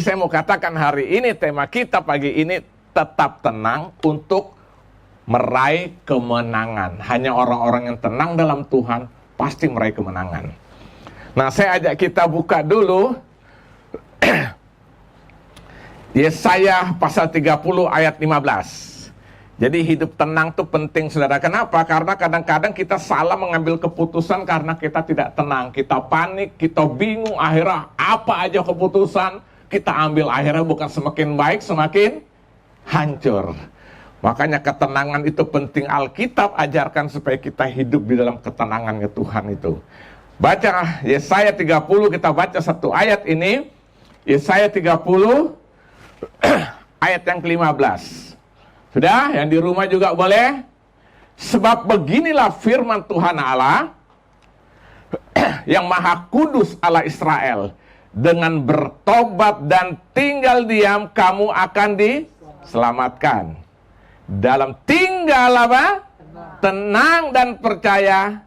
saya mau katakan hari ini tema kita pagi ini tetap tenang untuk meraih kemenangan. Hanya orang-orang yang tenang dalam Tuhan pasti meraih kemenangan. Nah, saya ajak kita buka dulu Yesaya pasal 30 ayat 15. Jadi hidup tenang itu penting, saudara. Kenapa? Karena kadang-kadang kita salah mengambil keputusan karena kita tidak tenang. Kita panik, kita bingung, akhirnya apa aja keputusan kita ambil, akhirnya bukan semakin baik, semakin hancur. Makanya ketenangan itu penting. Alkitab ajarkan supaya kita hidup di dalam ketenangannya Tuhan itu. Baca Yesaya 30, kita baca satu ayat ini. Yesaya 30 ayat yang ke-15. Sudah? Yang di rumah juga boleh. Sebab beginilah firman Tuhan Allah yang Maha Kudus Allah Israel. Dengan bertobat dan tinggal diam, kamu akan diselamatkan. Dalam tinggal apa? Tenang dan percaya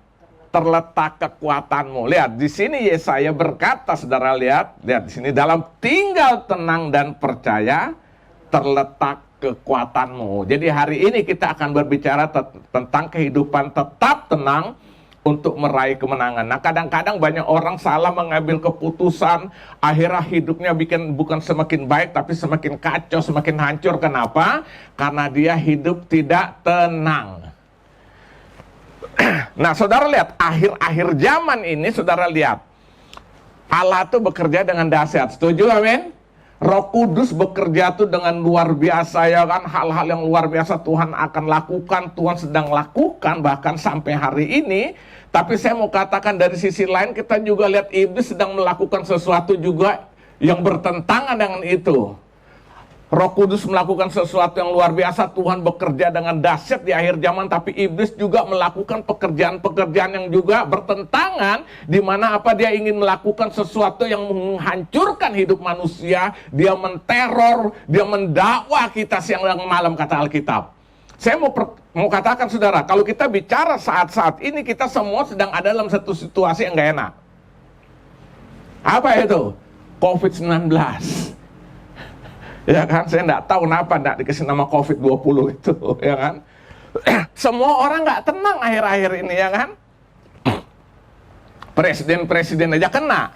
terletak kekuatanmu. Lihat di sini Yesaya berkata, saudara, lihat di sini, dalam tinggal tenang dan percaya terletak kekuatanmu. Jadi hari ini kita akan berbicara tentang kehidupan tetap tenang untuk meraih kemenangan. Nah, kadang-kadang banyak orang salah mengambil keputusan, akhirnya hidupnya bukan semakin baik, tapi semakin kacau, semakin hancur. Kenapa? Karena dia hidup tidak tenang. Nah, saudara lihat, akhir-akhir zaman ini, saudara lihat, Allah tuh bekerja dengan dahsyat. Setuju, amin? Roh Kudus bekerja tuh dengan luar biasa, ya kan? Hal-hal yang luar biasa Tuhan akan lakukan, Tuhan sedang lakukan bahkan sampai hari ini. Tapi saya mau katakan dari sisi lain, kita juga lihat iblis sedang melakukan sesuatu juga yang bertentangan dengan itu. Roh Kudus melakukan sesuatu yang luar biasa, Tuhan bekerja dengan dahsyat di akhir zaman, tapi iblis juga melakukan pekerjaan-pekerjaan yang juga bertentangan, di mana apa, dia ingin melakukan sesuatu yang menghancurkan hidup manusia, dia menteror, dia mendakwa kita siang dan malam, kata Alkitab. Saya mau katakan, saudara, kalau kita bicara saat-saat ini, kita semua sedang ada dalam satu situasi yang gak enak. Apa itu? COVID-19. Ya kan, saya enggak tahu kenapa enggak dikasih nama COVID-20 itu, ya kan. Semua orang enggak tenang akhir-akhir ini, ya kan. Presiden-presiden aja kena.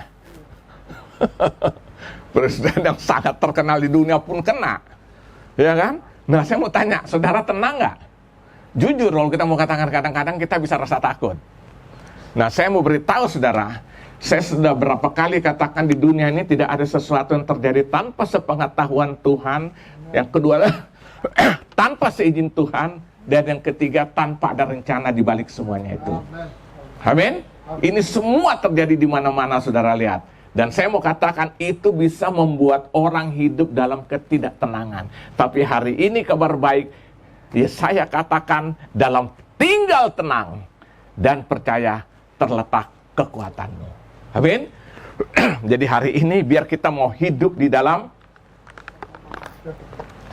Presiden yang sangat terkenal di dunia pun kena, ya kan. Nah, saya mau tanya, saudara tenang nggak? Jujur, kalau kita mau katakan, kadang-kadang kita bisa rasa takut. Nah, saya mau beritahu saudara, saya sudah berapa kali katakan di dunia ini tidak ada sesuatu yang terjadi tanpa sepengetahuan Tuhan. Yang kedua, tanpa seizin Tuhan. Dan yang ketiga, tanpa ada rencana di balik semuanya itu. Amin. Ini semua terjadi di mana-mana, saudara lihat. Dan saya mau katakan itu bisa membuat orang hidup dalam ketidaktenangan. Tapi hari ini kabar baik, ya saya katakan dalam tinggal tenang dan percaya terletak kekuatanmu. Amin. Jadi hari ini biar kita mau hidup di dalam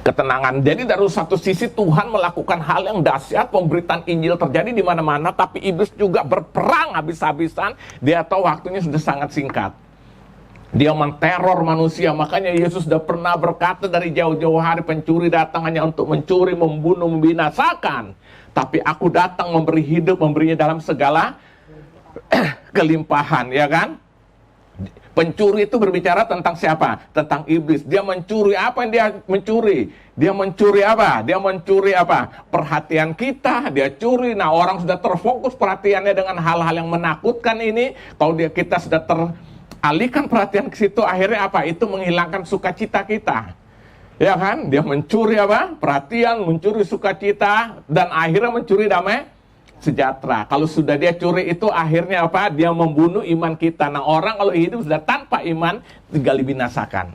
ketenangan. Jadi dari satu sisi Tuhan melakukan hal yang dahsyat, pemberitaan Injil terjadi di mana-mana, tapi iblis juga berperang habis-habisan. Dia tahu waktunya sudah sangat singkat. Dia menteror manusia. Makanya Yesus sudah pernah berkata dari jauh-jauh hari, pencuri datang hanya untuk mencuri, membunuh, membinasakan. Tapi aku datang memberi hidup, memberinya dalam segala kelimpahan, ya kan? Pencuri itu berbicara tentang siapa? Tentang iblis. Dia mencuri apa yang dia mencuri? Dia mencuri apa? Dia mencuri apa? Perhatian kita, dia curi. Nah, orang sudah terfokus perhatiannya dengan hal-hal yang menakutkan ini. Kalau kita sudah teralihkan perhatian ke situ, akhirnya apa? Itu menghilangkan sukacita kita. Ya kan? Dia mencuri apa? Perhatian, mencuri sukacita, dan akhirnya mencuri damai sejahtera. Kalau sudah dia curi itu, akhirnya apa? Dia membunuh iman kita. Nah, orang kalau hidup sudah tanpa iman, tinggal dibinasakan.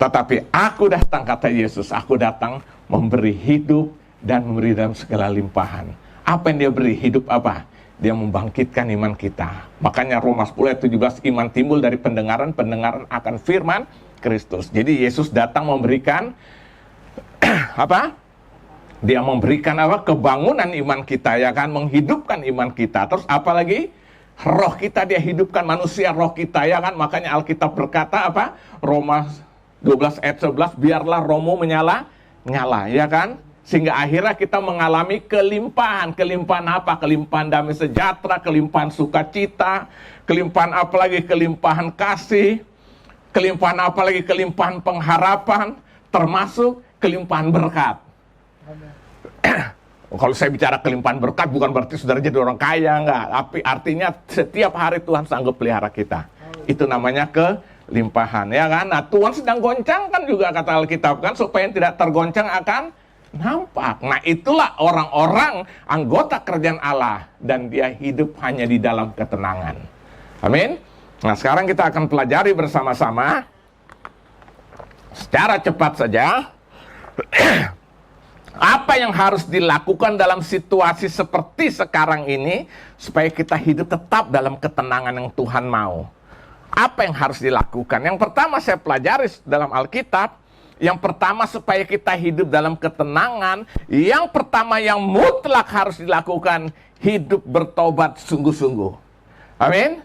Tetapi aku datang, kata Yesus, aku datang memberi hidup dan memberi dalam segala limpahan. Apa yang dia beri? Hidup apa? Dia membangkitkan iman kita. Makanya Roma 10 ayat 17, iman timbul dari pendengaran, pendengaran akan firman Kristus. Jadi Yesus datang memberikan apa? Dia memberikan apa? Kebangunan iman kita, ya kan? Menghidupkan iman kita. Terus apa lagi? roh kita dia hidupkan manusia, roh kita, ya kan? Makanya Alkitab berkata apa? Roma 12 ayat 11, biarlah rohmu nyala, ya kan? Sehingga akhirnya kita mengalami kelimpahan. Kelimpahan apa? Kelimpahan damai sejahtera, kelimpahan sukacita, kelimpahan apa lagi? Kelimpahan kasih, kelimpahan apa lagi? Kelimpahan pengharapan, termasuk kelimpahan berkat. Kalau saya bicara kelimpahan berkat, bukan berarti saudara jadi orang kaya, enggak. Tapi artinya setiap hari Tuhan sanggup pelihara kita. Itu namanya kelimpahan, ya kan? Nah, Tuhan sedang goncangkan juga, kata Alkitab kan, supaya tidak tergoncang akan nampak. Nah, itulah orang-orang anggota kerajaan Allah, dan dia hidup hanya di dalam ketenangan. Amin. Nah, sekarang kita akan pelajari bersama-sama secara cepat saja apa yang harus dilakukan dalam situasi seperti sekarang ini supaya kita hidup tetap dalam ketenangan yang Tuhan mau. Apa yang harus dilakukan? Yang pertama saya pelajari dalam Alkitab, yang pertama supaya kita hidup dalam ketenangan, yang pertama yang mutlak harus dilakukan, hidup bertobat sungguh-sungguh. Amin.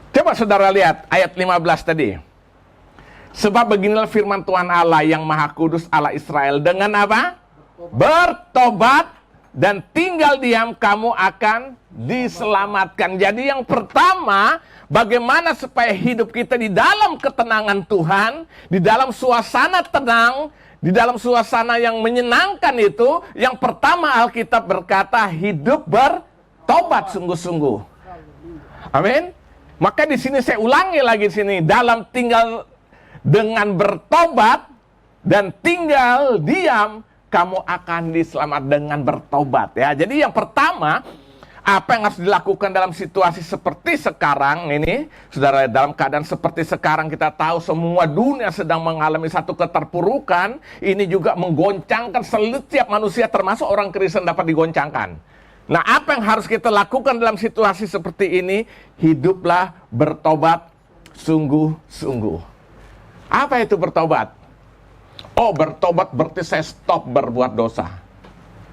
Coba saudara lihat ayat 15 tadi. Sebab beginilah firman Tuhan Allah yang Maha Kudus, Allah Israel, dengan apa? Bertobat dan tinggal diam, kamu akan diselamatkan. Jadi yang pertama, bagaimana supaya hidup kita di dalam ketenangan Tuhan, di dalam suasana tenang, di dalam suasana yang menyenangkan itu, yang pertama Alkitab berkata hidup bertobat sungguh-sungguh. Amin. Maka di sini saya ulangi lagi di sini, dalam tinggal dengan bertobat dan tinggal diam, kamu akan diselamat dengan bertobat, ya. Jadi yang pertama, apa yang harus dilakukan dalam situasi seperti sekarang ini, saudara, dalam keadaan seperti sekarang kita tahu semua dunia sedang mengalami satu keterpurukan, ini juga menggoncangkan setiap manusia, termasuk orang Kristen dapat digoncangkan. Nah, apa yang harus kita lakukan dalam situasi seperti ini? Hiduplah bertobat sungguh-sungguh. Apa itu bertobat? Oh, bertobat berarti saya stop berbuat dosa.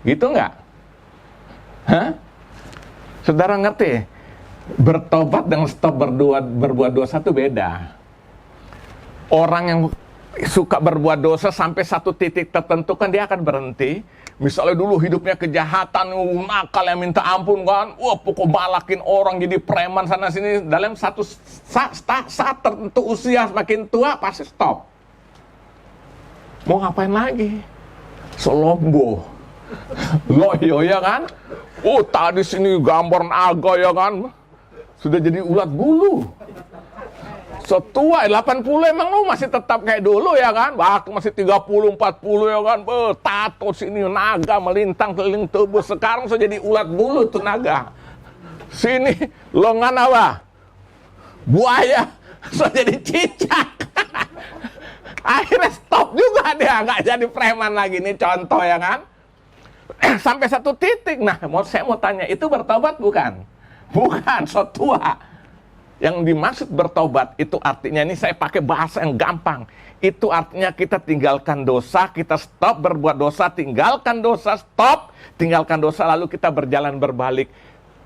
Gitu enggak? Hah? Saudara ngerti? Bertobat dengan stop berbuat dosa itu beda. Orang yang suka berbuat dosa sampai satu titik tertentu kan dia akan berhenti. Misalnya dulu hidupnya kejahatan, nakal yang minta ampun kan, pokok balakin orang jadi preman sana sini. Dalam satu saat tertentu usia semakin tua pasti stop. Mau ngapain lagi? Selombo, loyo, ya kan? Oh, tadi sini gambar naga, ya kan? Sudah jadi ulat bulu. Setua 80 emang lu masih tetap kayak dulu, ya kan? Waktu masih 30, 40, ya kan? Tato sini naga melintang keliling tubuh. Sekarang sudah jadi ulat bulu tuh naga. Sini longan apa? Buaya. Sudah jadi cicak. Akhirnya stop juga dia, nggak jadi preman lagi. Ini contoh, ya kan? Sampai satu titik. Nah, saya mau tanya, itu bertobat bukan? Bukan, so tua. Yang dimaksud bertobat itu artinya, ini saya pakai bahasa yang gampang. Itu artinya kita tinggalkan dosa, kita stop berbuat dosa, tinggalkan dosa, stop, tinggalkan dosa, lalu kita berjalan berbalik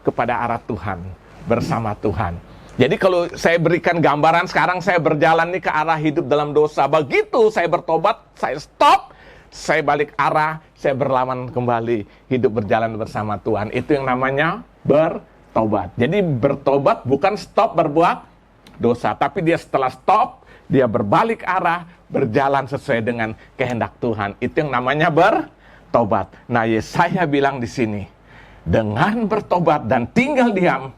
kepada arah Tuhan, bersama Tuhan. Jadi kalau saya berikan gambaran, sekarang saya berjalan nih ke arah hidup dalam dosa. Begitu saya bertobat, saya stop, saya balik arah, saya berlawan kembali, hidup berjalan bersama Tuhan. Itu yang namanya bertobat. Jadi bertobat bukan stop berbuat dosa, tapi dia setelah stop, dia berbalik arah, berjalan sesuai dengan kehendak Tuhan. Itu yang namanya bertobat. Nah, Yesaya bilang di sini, dengan bertobat dan tinggal diam,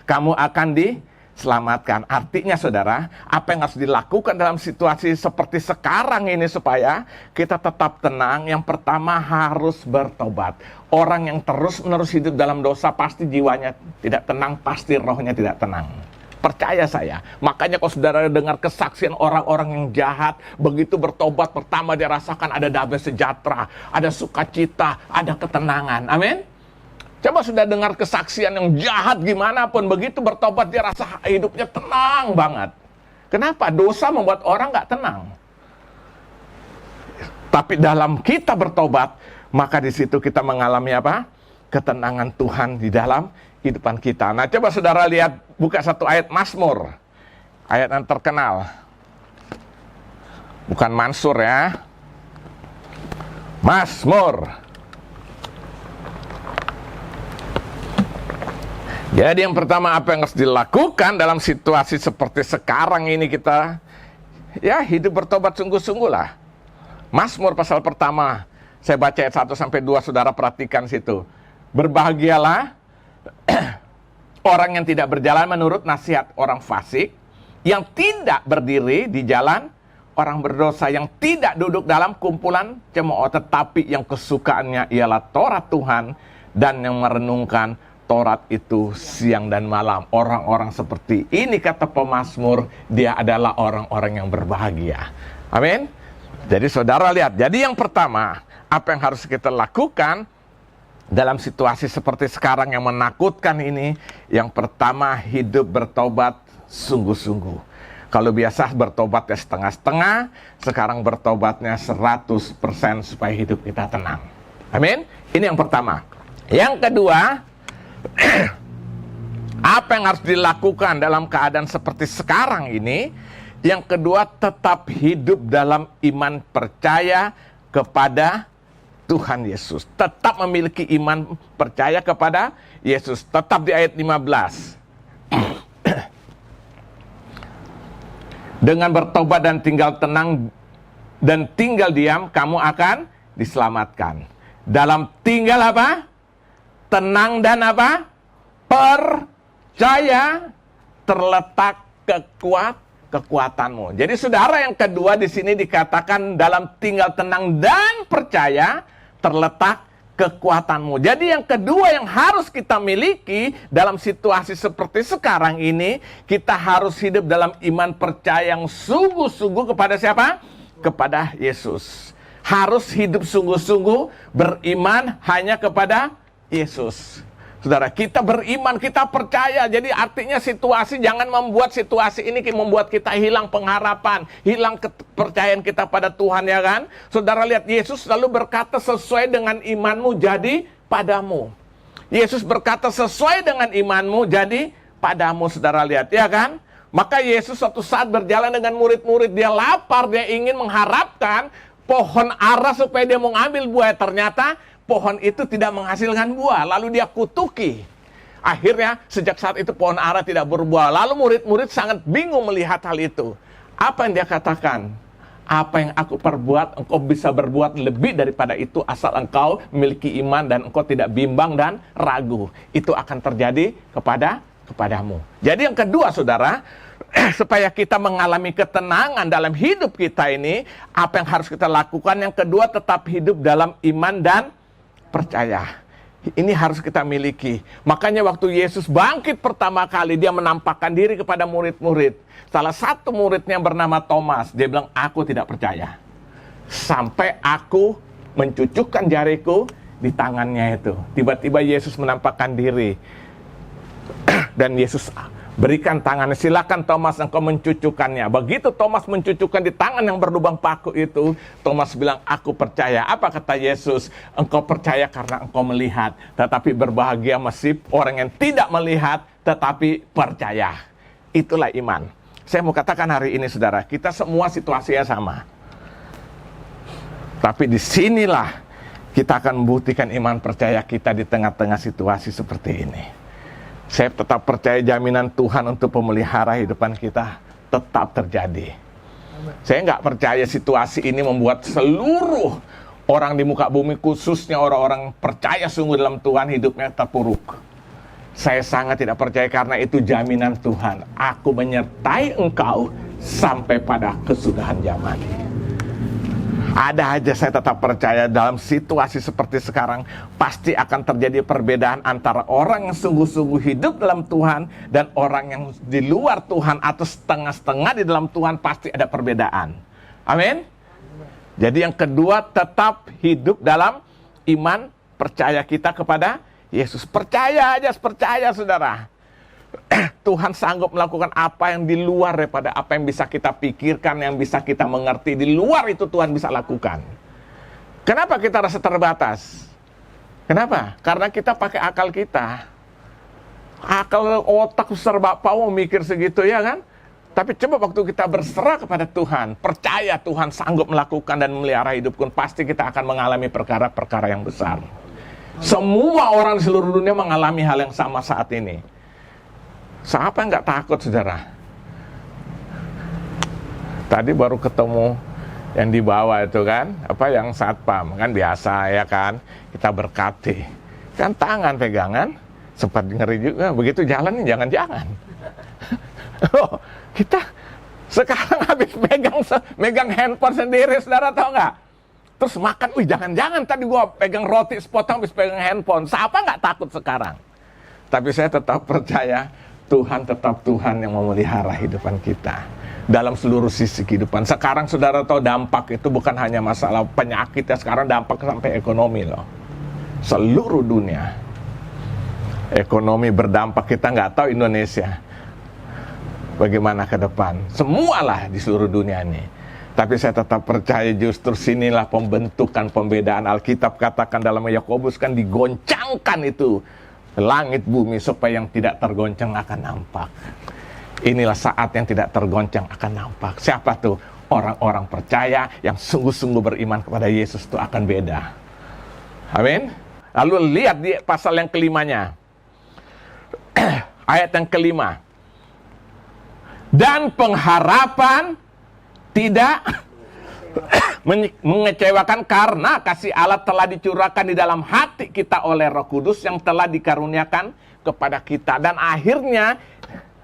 kamu akan diselamatkan. Artinya saudara, apa yang harus dilakukan dalam situasi seperti sekarang ini supaya kita tetap tenang? Yang pertama harus bertobat. Orang yang terus-menerus hidup dalam dosa pasti jiwanya tidak tenang, pasti rohnya tidak tenang. Percaya saya. Makanya kalau saudara dengar kesaksian orang-orang yang jahat, begitu bertobat pertama dia rasakan ada damai sejahtera, ada sukacita, ada ketenangan. Amin. Coba sudah dengar kesaksian yang jahat gimana pun, begitu bertobat dia rasa hidupnya tenang banget. Kenapa? Dosa membuat orang nggak tenang. Tapi dalam kita bertobat, maka di situ kita mengalami apa? Ketenangan Tuhan di dalam kehidupan kita. Nah, coba saudara lihat, buka satu ayat Mazmur. Ayat yang terkenal. Bukan Mansur ya. Mazmur. Jadi yang pertama, apa yang harus dilakukan dalam situasi seperti sekarang ini kita, ya hidup bertobat sungguh-sungguh lah. Mazmur pasal pertama, saya baca ayat 1-2, saudara perhatikan situ. Berbahagialah orang yang tidak berjalan menurut nasihat orang fasik, yang tidak berdiri di jalan orang berdosa, yang tidak duduk dalam kumpulan cemooh, tetapi yang kesukaannya ialah Taurat Tuhan, dan yang merenungkan Taurat itu siang dan malam. Orang-orang seperti ini, kata pemazmur, dia adalah orang-orang yang berbahagia. Amin. Jadi saudara lihat, jadi yang pertama, apa yang harus kita lakukan dalam situasi seperti sekarang yang menakutkan ini? Yang pertama, hidup bertobat sungguh-sungguh. Kalau biasa bertobatnya setengah-setengah, sekarang bertobatnya 100% supaya hidup kita tenang. Amin. Ini yang pertama. Yang kedua, apa yang harus dilakukan dalam keadaan seperti sekarang ini? Yang kedua, tetap hidup dalam iman percaya kepada Tuhan Yesus. Tetap memiliki iman percaya kepada Yesus. Tetap di ayat 15. Dengan bertobat dan tinggal tenang dan tinggal diam, kamu akan diselamatkan. Dalam tinggal apa? Tenang dan apa? Percaya terletak kekuatanmu. Jadi saudara, yang kedua di sini dikatakan dalam tinggal tenang dan percaya terletak kekuatanmu. Jadi yang kedua yang harus kita miliki dalam situasi seperti sekarang ini, kita harus hidup dalam iman percaya yang sungguh-sungguh kepada siapa? Kepada Yesus. Harus hidup sungguh-sungguh beriman hanya kepada Yesus. Saudara, kita beriman, kita percaya. Jadi artinya situasi, jangan membuat situasi ini membuat kita hilang pengharapan, hilang kepercayaan kita pada Tuhan, ya kan? Saudara lihat, Yesus selalu berkata sesuai dengan imanmu jadi padamu. Yesus berkata sesuai dengan imanmu jadi padamu, saudara lihat, ya kan? Maka Yesus suatu saat berjalan dengan murid-murid, dia lapar, dia ingin mengharapkan pohon ara supaya dia mau ngambil buah. Ternyata pohon itu tidak menghasilkan buah, lalu dia kutuki. Akhirnya sejak saat itu pohon ara tidak berbuah. Lalu murid-murid sangat bingung melihat hal itu. Apa yang dia katakan? Apa yang aku perbuat, engkau bisa berbuat lebih daripada itu, asal engkau memiliki iman dan engkau tidak bimbang dan ragu. Itu akan terjadi kepadamu. Jadi yang kedua, saudara, supaya kita mengalami ketenangan dalam hidup kita ini, apa yang harus kita lakukan? Yang kedua, tetap hidup dalam iman dan percaya. Ini harus kita miliki. Makanya waktu Yesus bangkit pertama kali, dia menampakkan diri kepada murid-murid. Salah satu muridnya bernama Thomas. Dia bilang, aku tidak percaya sampai aku mencucukkan jariku di tangannya itu. Tiba-tiba Yesus menampakkan diri. Dan Yesus berikan tangannya, silakan Thomas engkau mencucukkannya. Begitu Thomas mencucukkan di tangan yang berlubang paku itu, Thomas bilang, aku percaya. Apa kata Yesus? Engkau percaya karena engkau melihat. Tetapi berbahagia masih orang yang tidak melihat tetapi percaya. Itulah iman. Saya mau katakan hari ini, saudara, kita semua situasinya sama. Tapi disinilah kita akan membuktikan iman percaya kita di tengah-tengah situasi seperti ini. Saya tetap percaya jaminan Tuhan untuk pemelihara hidupan kita tetap terjadi. Saya nggak percaya situasi ini membuat seluruh orang di muka bumi, khususnya orang-orang percaya sungguh dalam Tuhan, hidupnya terpuruk. Saya sangat tidak percaya, karena itu jaminan Tuhan. Aku menyertai engkau sampai pada kesudahan zaman. Ada aja saya tetap percaya dalam situasi seperti sekarang pasti akan terjadi perbedaan antara orang yang sungguh-sungguh hidup dalam Tuhan dan orang yang di luar Tuhan atau setengah-setengah di dalam Tuhan. Pasti ada perbedaan. Amin. Jadi yang kedua, tetap hidup dalam iman percaya kita kepada Yesus. Percaya aja, percaya saudara. Tuhan sanggup melakukan apa yang di luar daripada apa yang bisa kita pikirkan, yang bisa kita mengerti. Di luar itu Tuhan bisa lakukan. Kenapa kita rasa terbatas? Kenapa? Karena kita pakai akal kita. Akal otak serba mau mikir segitu ya kan? Tapi coba waktu kita berserah kepada Tuhan, percaya Tuhan sanggup melakukan dan memelihara hidup pun, pasti kita akan mengalami perkara-perkara yang besar. Semua orang di seluruh dunia mengalami hal yang sama saat ini. Siapa yang nggak takut, saudara? Tadi baru ketemu yang di bawah itu kan, yang satpam, kan biasa ya kan, kita berkati. Kan tangan pegangan, sempat ngeri juga, begitu jalan jangan-jangan. Oh, kita sekarang habis megang handphone sendiri, saudara tahu nggak? Terus makan, jangan-jangan tadi gua pegang roti sepotong habis pegang handphone. Siapa nggak takut sekarang? Tapi saya tetap percaya Tuhan tetap Tuhan yang memelihara hidupan kita dalam seluruh sisi kehidupan. Sekarang saudara tahu dampak itu bukan hanya masalah penyakit ya, sekarang dampak sampai ekonomi loh. Seluruh dunia ekonomi berdampak, kita nggak tahu Indonesia bagaimana ke depan. Semualah di seluruh dunia ini. Tapi saya tetap percaya justru sinilah pembentukan pembedaan. Alkitab katakan dalam Yakobus kan digoncangkan itu langit bumi supaya yang tidak tergoncang akan nampak. Inilah saat yang tidak tergoncang akan nampak. Siapa tuh? Orang-orang percaya yang sungguh-sungguh beriman kepada Yesus itu akan beda. Amin. Lalu lihat di pasal yang kelimanya. Ayat yang kelima. Dan pengharapan tidak mengecewakan karena kasih Allah telah dicurahkan di dalam hati kita oleh Roh Kudus yang telah dikaruniakan kepada kita. Dan akhirnya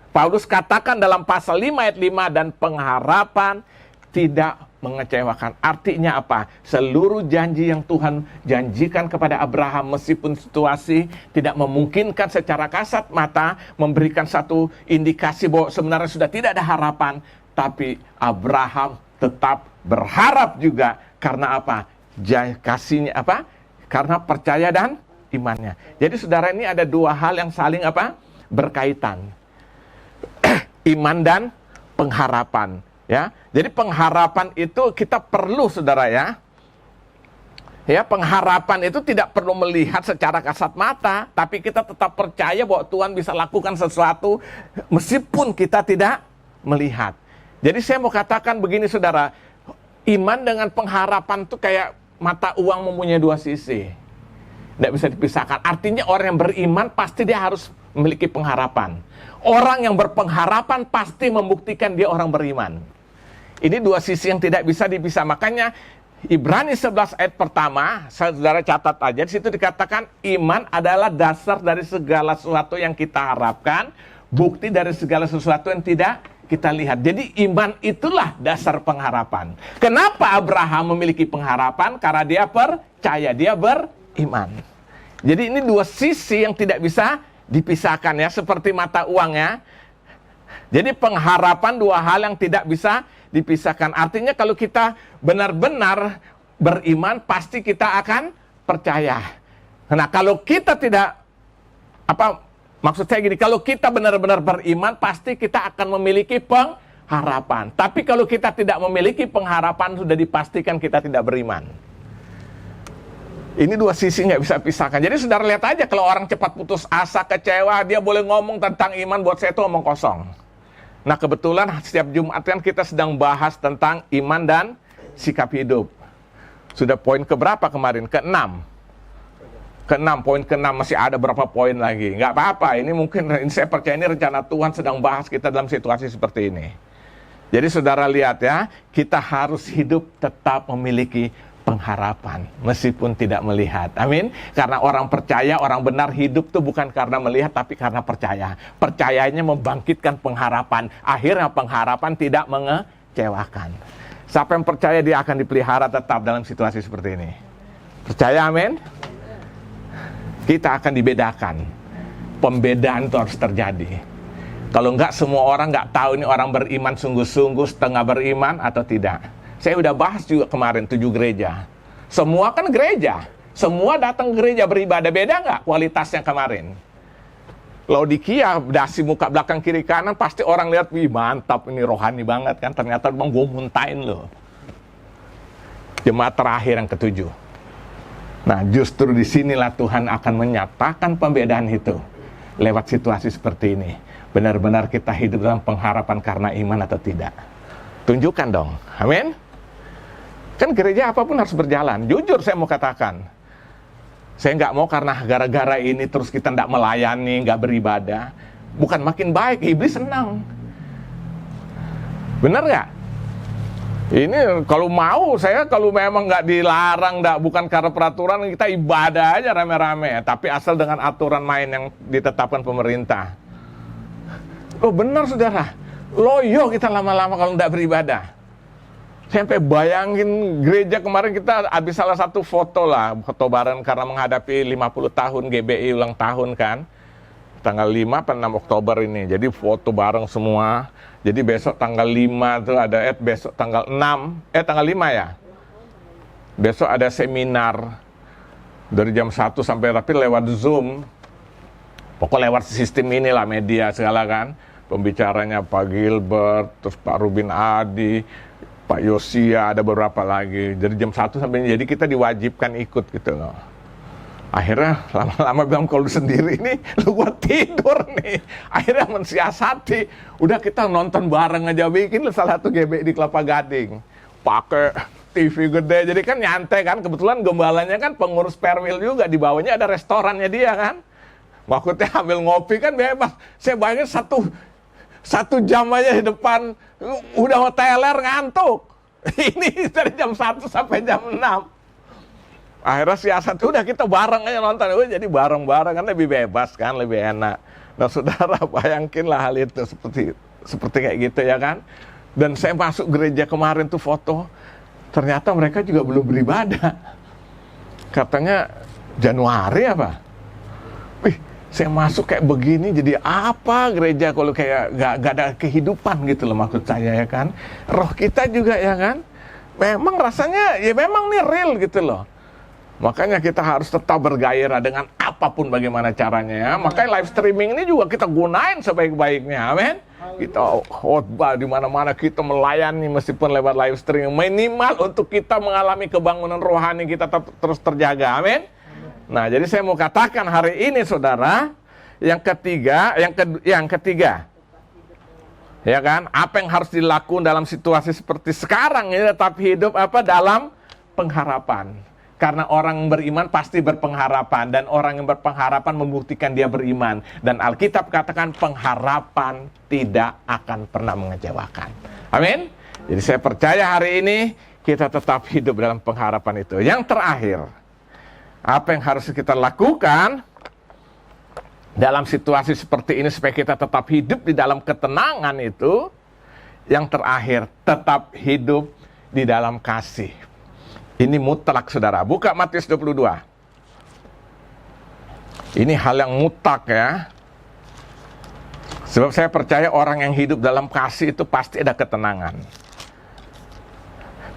Paulus katakan dalam pasal 5 ayat 5, dan pengharapan tidak mengecewakan. Artinya apa? Seluruh janji yang Tuhan janjikan kepada Abraham, meskipun situasi tidak memungkinkan secara kasat mata, memberikan satu indikasi bahwa sebenarnya sudah tidak ada harapan, tapi Abraham tetap berharap juga. Karena apa? Kasihnya apa? Karena percaya dan imannya. Jadi saudara, ini ada dua hal yang saling berkaitan. Iman dan pengharapan. Ya, jadi pengharapan itu kita perlu, saudara ya. Ya, pengharapan itu tidak perlu melihat secara kasat mata, tapi kita tetap percaya bahwa Tuhan bisa lakukan sesuatu meskipun kita tidak melihat. Jadi saya mau katakan begini, saudara, iman dengan pengharapan itu kayak mata uang mempunyai dua sisi, tidak bisa dipisahkan. Artinya orang yang beriman pasti dia harus memiliki pengharapan. Orang yang berpengharapan pasti membuktikan dia orang beriman. Ini dua sisi yang tidak bisa dipisah. Makanya Ibrani 11 ayat pertama, saudara catat aja, di situ dikatakan iman adalah dasar dari segala sesuatu yang kita harapkan, bukti dari segala sesuatu yang tidak kita lihat. Jadi iman itulah dasar pengharapan. Kenapa Abraham memiliki pengharapan? Karena dia percaya, dia beriman. Jadi ini dua sisi yang tidak bisa dipisahkan ya, seperti mata uang ya. Jadi pengharapan dua hal yang tidak bisa dipisahkan. Artinya kalau kita benar-benar beriman, pasti kita akan percaya. Nah, kalau kita tidak, maksud saya gini, kalau kita benar-benar beriman, pasti kita akan memiliki pengharapan. Tapi kalau kita tidak memiliki pengharapan, sudah dipastikan kita tidak beriman. Ini dua sisi nggak bisa pisahkan. Jadi saudara lihat aja, kalau orang cepat putus asa, kecewa, dia boleh ngomong tentang iman, buat saya itu omong kosong. Nah, kebetulan setiap Jumat kan kita sedang bahas tentang iman dan sikap hidup. Sudah poin keberapa kemarin? Ke-6. Poin ke-6, masih ada berapa poin lagi. Nggak apa-apa, ini mungkin saya percaya ini rencana Tuhan sedang bahas kita dalam situasi seperti ini. Jadi saudara lihat ya, kita harus hidup tetap memiliki pengharapan meskipun tidak melihat. Amin. Karena orang percaya, orang benar hidup tuh bukan karena melihat, tapi karena percaya. Percayanya membangkitkan pengharapan. Akhirnya pengharapan tidak mengecewakan. Siapa yang percaya dia akan dipelihara tetap dalam situasi seperti ini? Percaya, amin. Kita akan dibedakan. Pembedaan itu harus terjadi. Kalau enggak, semua orang enggak tahu ini orang beriman sungguh-sungguh, setengah beriman atau tidak. Saya udah bahas juga kemarin 7 gereja. Semua kan gereja. Semua datang ke gereja beribadah. Beda nggak kualitasnya kemarin? Laodikia, dasi muka belakang kiri kanan, pasti orang lihat, wih mantap, ini rohani banget kan. Ternyata memang gue muntain loh. Jemaat terakhir yang ke-7. Nah, justru disinilah Tuhan akan menyatakan pembedaan itu. lewat situasi seperti ini. Benar-benar kita hidup dalam pengharapan karena iman atau tidak? Tunjukkan dong, amin. Kan gereja apapun harus berjalan. Jujur saya mau katakan, saya nggak mau karena gara-gara ini terus kita nggak melayani, nggak beribadah. Bukan makin baik, iblis senang. Benar nggak? Ini kalau mau, saya kalau memang nggak dilarang, bukan karena peraturan, kita ibadah aja rame-rame. Tapi asal dengan aturan main yang ditetapkan pemerintah. Oh benar saudara, loyo kita lama-lama kalau nggak beribadah. Saya sampai bayangin gereja kemarin kita habis salah satu foto lah, foto bareng karena menghadapi 50 tahun GBI ulang tahun kan. Tanggal 5 atau 6 Oktober ini. Jadi foto bareng semua. Jadi besok tanggal 5 tuh ada besok tanggal 6, tanggal 5 ya. Besok ada seminar dari jam 1 sampai tapi lewat Zoom. Pokoknya lewat sistem inilah media segala kan. Pembicaranya Pak Gilbert, terus Pak Rubin Adi, Pak Yosia, ada beberapa lagi. Dari jam 1 sampai jadi kita diwajibkan ikut gitu loh. Akhirnya lama-lama bilang kalau sendiri ini lu gua tidur nih. Akhirnya mensiasati, udah kita nonton bareng aja, bikin salah satu GB di Kelapa Gading. Pakai TV gede, jadi kan nyantai kan. Kebetulan gembalanya kan pengurus Perwil juga, di bawahnya ada restorannya dia kan. Maksudnya ambil ngopi kan bebas. Saya bayangin satu jam aja di depan, udah mau teler ngantuk. Ini dari jam 1 sampai jam 6. Akhirnya siasat, udah kita bareng aja nonton. Jadi bareng-bareng kan lebih bebas kan, lebih enak. Nah saudara bayangkinlah hal itu seperti kayak gitu ya kan. Dan saya masuk gereja kemarin tuh foto, ternyata mereka juga belum beribadah. Katanya Januari apa? Wih, saya masuk kayak begini jadi apa gereja kalau kayak gak ada kehidupan gitu loh maksud saya ya kan. Roh kita juga ya kan. Memang rasanya ya memang nih real gitu loh. Makanya kita harus tetap bergairah dengan apapun bagaimana caranya ya. Makanya live streaming ini juga kita gunain sebaik-baiknya, amin. Kita khotbah di mana-mana, kita melayani meskipun lewat live streaming, minimal untuk kita mengalami kebangunan rohani kita terus terjaga, amin. Nah, jadi saya mau katakan hari ini saudara, yang ketiga, ya kan, apa yang harus dilakukan dalam situasi seperti sekarang ini tetap hidup dalam pengharapan. Karena orang beriman pasti berpengharapan, dan orang yang berpengharapan membuktikan dia beriman. Dan Alkitab katakan pengharapan tidak akan pernah mengecewakan. Amin. Jadi saya percaya hari ini kita tetap hidup dalam pengharapan itu. Yang terakhir, apa yang harus kita lakukan dalam situasi seperti ini supaya kita tetap hidup di dalam ketenangan itu? Yang terakhir, tetap hidup di dalam kasih. Ini mutlak saudara. Buka Matius 22. Ini hal yang mutlak ya. Sebab saya percaya orang yang hidup dalam kasih itu pasti ada ketenangan.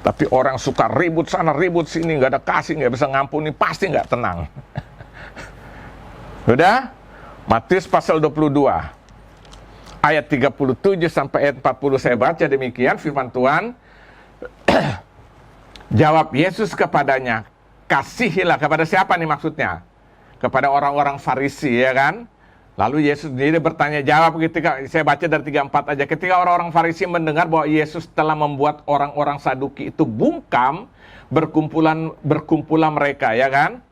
Tapi orang suka ribut sana, ribut sini, nggak ada kasih, nggak bisa ngampuni, pasti nggak tenang. Udah? Matius pasal 22. Ayat 37 sampai ayat 40 saya baca demikian firman Tuhan. Jawab Yesus kepadanya, kasihilah. Kepada siapa nih maksudnya? Kepada orang-orang Farisi ya kan? Lalu Yesus sendiri bertanya jawab ketika, saya baca dari 34 aja. Ketika orang-orang Farisi mendengar bahwa Yesus telah membuat orang-orang Saduki itu bungkam, berkumpulan mereka ya kan?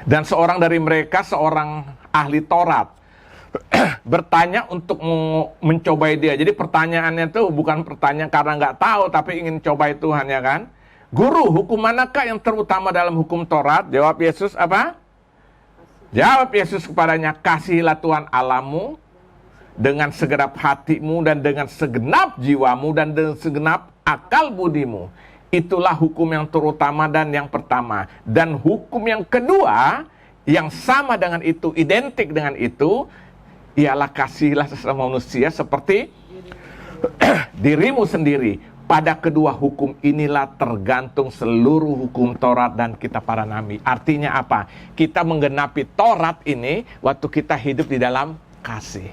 Dan seorang dari mereka, seorang ahli Taurat, bertanya untuk mencobai dia. Jadi pertanyaannya tuh bukan pertanyaan karena nggak tahu, tapi ingin cobai Tuhan ya kan. Guru, hukum manakah yang terutama dalam hukum Taurat? Jawab Yesus apa? Jawab Yesus kepadanya, kasihilah Tuhan Allahmu dengan segenap hatimu dan dengan segenap jiwamu dan dengan segenap akal budimu. Itulah hukum yang terutama dan yang pertama. Dan hukum yang kedua yang sama dengan itu, identik dengan itu, ialah kasihilah sesama manusia seperti dirimu sendiri. Pada kedua hukum inilah tergantung seluruh hukum Taurat dan kitab para nabi. Artinya apa? Kita menggenapi Taurat ini waktu kita hidup di dalam kasih.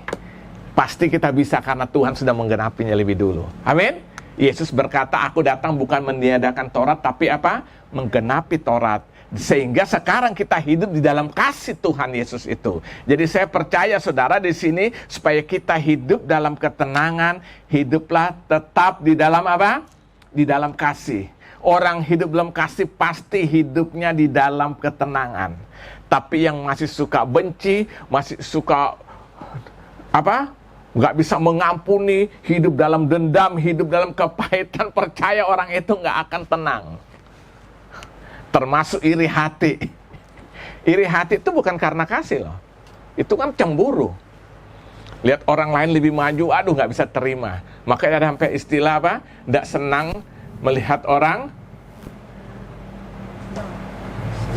Pasti kita bisa karena Tuhan sudah menggenapinya lebih dulu. Amin. Yesus berkata, aku datang bukan meniadakan Taurat, tapi apa? Menggenapi Taurat. Sehingga sekarang kita hidup di dalam kasih Tuhan Yesus itu. Jadi saya percaya saudara di sini, supaya kita hidup dalam ketenangan, hiduplah tetap di dalam apa? Di dalam kasih. Orang hidup dalam kasih pasti hidupnya di dalam ketenangan. Tapi yang masih suka benci, masih suka nggak bisa mengampuni, hidup dalam dendam, hidup dalam kepahitan, percaya orang itu nggak akan tenang. Termasuk iri hati. Iri hati itu bukan karena kasih loh. Itu kan cemburu. Lihat orang lain lebih maju, aduh nggak bisa terima. Makanya ada sampai istilah nggak senang melihat orang,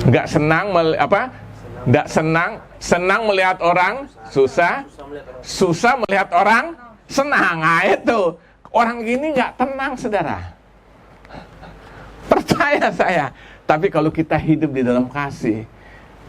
nggak senang senang melihat orang susah, susah melihat orang senang. Nah itu, orang gini nggak tenang saudara. Percaya saya. Tapi kalau kita hidup di dalam kasih,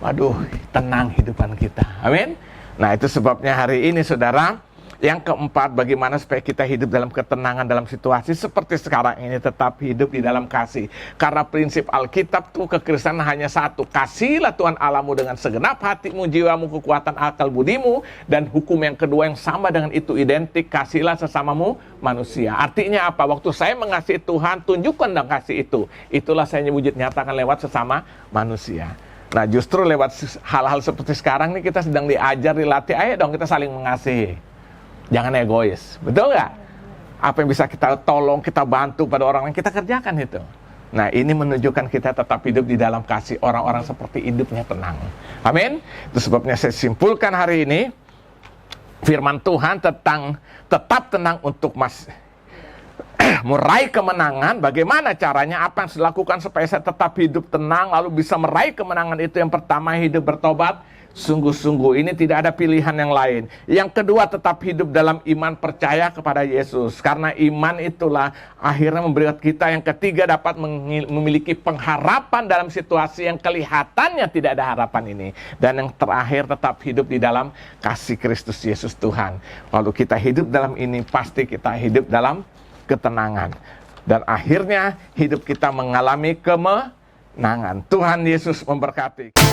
waduh, tenang hidupan kita. Amin. Nah itu sebabnya hari ini saudara, yang keempat, bagaimana supaya kita hidup dalam ketenangan dalam situasi seperti sekarang ini, tetap hidup di dalam kasih. Karena prinsip Alkitab tuh kekristenan hanya satu, kasihilah Tuhan Allahmu dengan segenap hatimu, jiwamu, kekuatan akal budimu, dan hukum yang kedua yang sama dengan itu identik, kasihilah sesamamu manusia. Artinya apa? Waktu saya mengasihi Tuhan, tunjukkan dong kasih itu. Itulah saya wujud nyatakan lewat sesama manusia. Nah justru lewat hal-hal seperti sekarang nih kita sedang diajar, dilatih, ayo dong kita saling mengasihi. Jangan egois, betul nggak? Apa yang bisa kita tolong, kita bantu pada orang lain, kita kerjakan itu. Nah ini menunjukkan kita tetap hidup di dalam kasih, orang-orang seperti hidupnya tenang. Amin. Itu sebabnya saya simpulkan hari ini, firman Tuhan tetap tenang untuk meraih kemenangan. Bagaimana caranya, apa yang saya lakukan supaya saya tetap hidup tenang, lalu bisa meraih kemenangan itu? Yang pertama, hidup bertobat sungguh-sungguh, ini tidak ada pilihan yang lain. Yang kedua, tetap hidup dalam iman, percaya kepada Yesus, karena iman itulah akhirnya memberi kita. Yang ketiga, dapat memiliki pengharapan dalam situasi yang kelihatannya tidak ada harapan ini. Dan yang terakhir, tetap hidup di dalam kasih Kristus Yesus Tuhan. Lalu kita hidup dalam ini, pasti kita hidup dalam ketenangan, dan akhirnya hidup kita mengalami kemenangan. Tuhan Yesus memberkati.